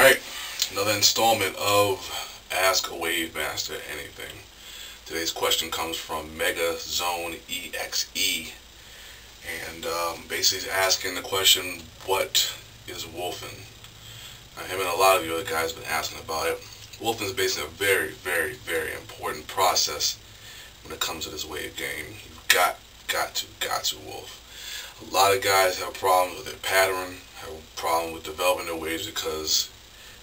Alright, another installment of Ask a Wave Master Anything. Today's question comes from MegazoneEXE, and basically asking the question, what is wolfing? Now, him and a lot of you other guys have been asking about it. Wolfing is basically a very, very, very important process when it comes to this wave game. You've got to wolf. A lot of guys have problems with their pattern, have a problem with developing their waves because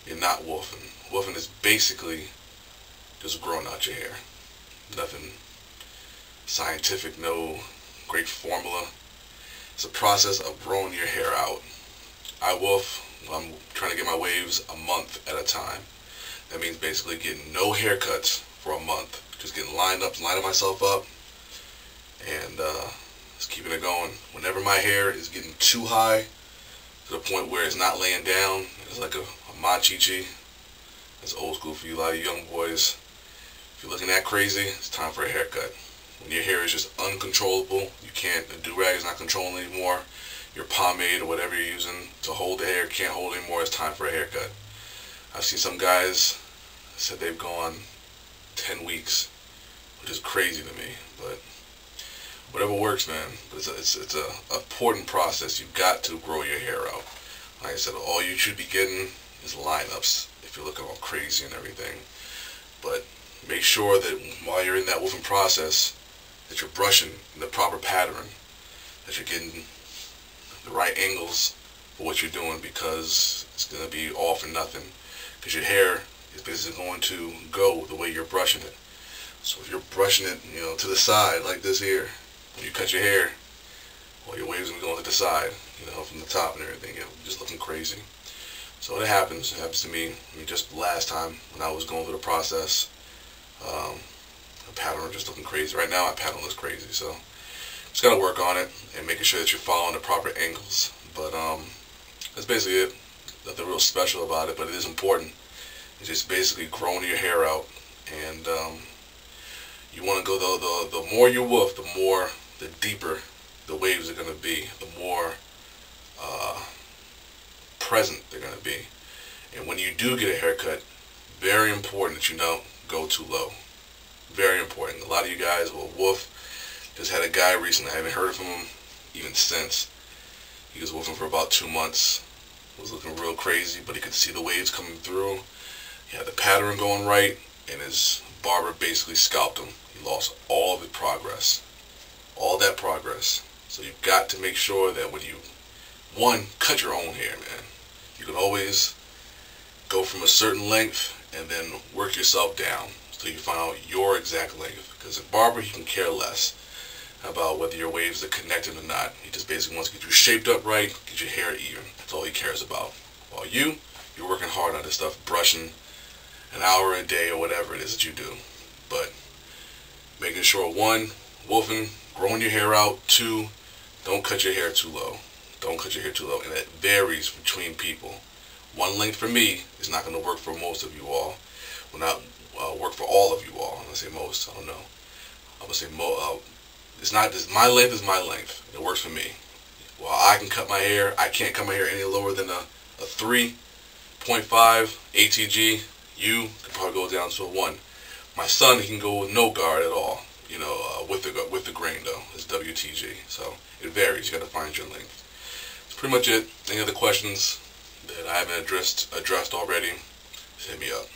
you're not wolfing. Wolfing is basically just growing out your hair. Nothing scientific, no great formula. It's a process of growing your hair out. I wolf when I'm trying to get my waves a month at a time. That means basically getting no haircuts for a month. Just getting lining myself up, and just keeping it going. Whenever my hair is getting too high, to the point where it's not laying down, it's like a machichi. That's old school for you, a lot of young boys. If you're looking that crazy, it's time for a haircut. When your hair is just uncontrollable, you can't, the do-rag is not controlling anymore, your pomade or whatever you're using to hold the hair can't hold anymore, it's time for a haircut. I've seen some guys said they've gone 10 weeks, which is crazy to me, but whatever works, man. But it's a important process. You've got to grow your hair out. Like I said, all you should be getting is lineups if you're looking all crazy and everything. But make sure that while you're in that wolfing process, that you're brushing in the proper pattern, that you're getting the right angles for what you're doing, because it's going to be all for nothing. Because your hair is basically going to go the way you're brushing it. So if you're brushing it, to the side like this here, when you cut your hair, well, your waves are going to the side, from the top and everything, just looking crazy. So it happens to me. Just last time when I was going through the process, the pattern was just looking crazy. Right now, my pattern looks crazy, so just got to work on it and making sure that you're following the proper angles. But that's basically it. Nothing real special about it, but it is important. It's just basically growing your hair out, and you want to go the more you woof, the deeper the waves are going to be, the more present they're going to be. And when you do get a haircut, very important that you don't go too low. Very important. A lot of you guys will woof. Just had a guy recently, I haven't heard from him even since. He was woofing for about 2 months. Was looking real crazy, but he could see the waves coming through. He had the pattern going right, and his barber basically scalped him. He lost all of his progress. All that progress. So you've got to make sure that when you, one, cut your own hair, man. You can always go from a certain length and then work yourself down until you find out your exact length. Because a barber, he can care less about whether your waves are connected or not. He just basically wants to get you shaped up right, get your hair even. That's all he cares about. While you're working hard on this stuff, brushing an hour a day or whatever it is that you do. But making sure, one, wolfing, growing your hair out. Two, don't cut your hair too low. Don't cut your hair too low. And it varies between people. One length for me is not going to work for most of you all. Will not work for all of you all. I'm going to say most. I don't know. I'm going to say it's not just my length is my length. It works for me. While I can cut my hair, I can't cut my hair any lower than a 3.5 ATG. You could probably go down to a 1. My son, he can go with no guard at all. With the grain though. It's WTG. So it varies. You got to find your length. That's pretty much it. Any other questions that I haven't addressed already, just hit me up.